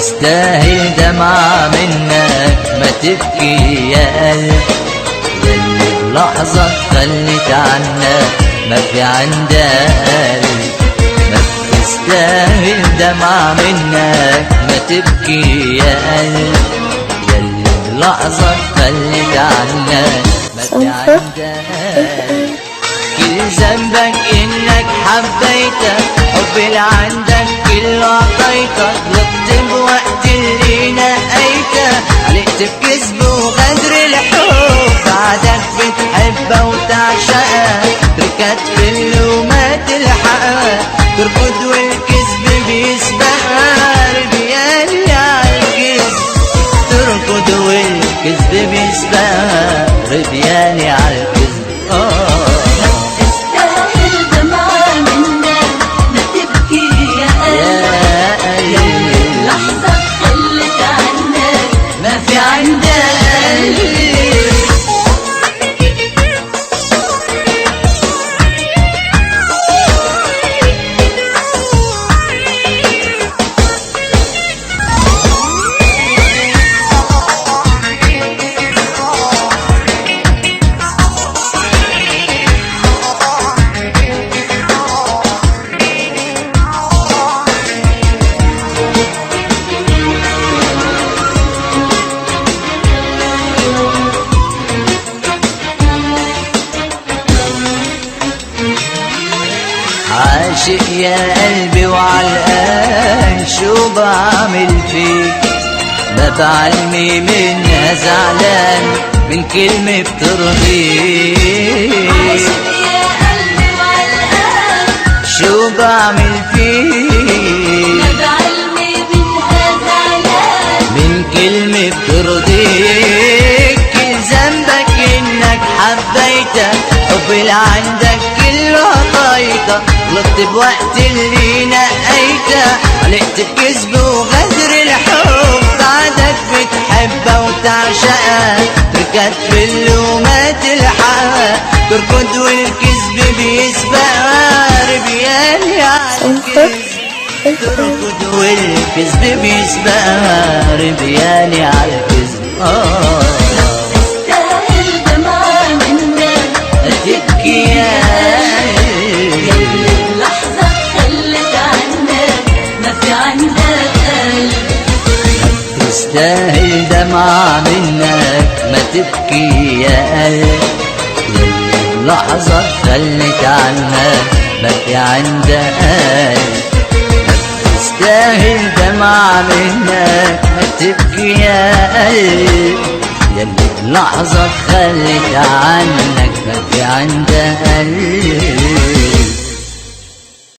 تستاهل دمعة منك ما تبكي يا قلب، ياللي بلحظة تخلت عنك ما في عندك قلب. ما تستاهل دمعة منك ما تبكي يا قلب، ياللي بلحظة تخلت عنك ما في عندك قلب. كل ذنبك انك حبيتك، حب اللي عندك كله عطيتك، غلطت بوقت اللي نقيتك، علقت بكذب وغدر الحب، بعدك بتحبها وتعشقها، تركت كله وما تلحقها، تركض والكذب بيسبقها، ربياني عالكذب، تركض والكذب بيسبقها، ربياني عالكذب. عاشق يا قلبي وعالقان شو بعمل فيك، ما بعلمي منها زعلان من كلمة بترضيك. عاشق يا قلبي وعالقان شو بعمل فيك، ما بعلمي منها زعلان من كلمة بترضيك. كل ذنبك انك حبيتك، حب اللي عندك كله عطيتك، غلطت بوقت اللي نقيتها، علقت بكذب وغدر الحب، بعدك بتحبها وتعشقها، تركت فل وما تلحقها، تركض والكذب بيسبقها، ربياني عالكذب، تركض والكذب بيسبقها، ربياني عالكذب. تستاهل دمعة منك تبكي يا لحظة تخلت عنك ما في عندك قلب. تستاهل دمعة منك ما تبكي يا قلب، ياللي بلحظة تخلت عنك ما في عندك قلب. تستاهل دمعة منك ما تبكي يا قلب، ياللي بلحظة تخلت عنك ما في عندك قلب.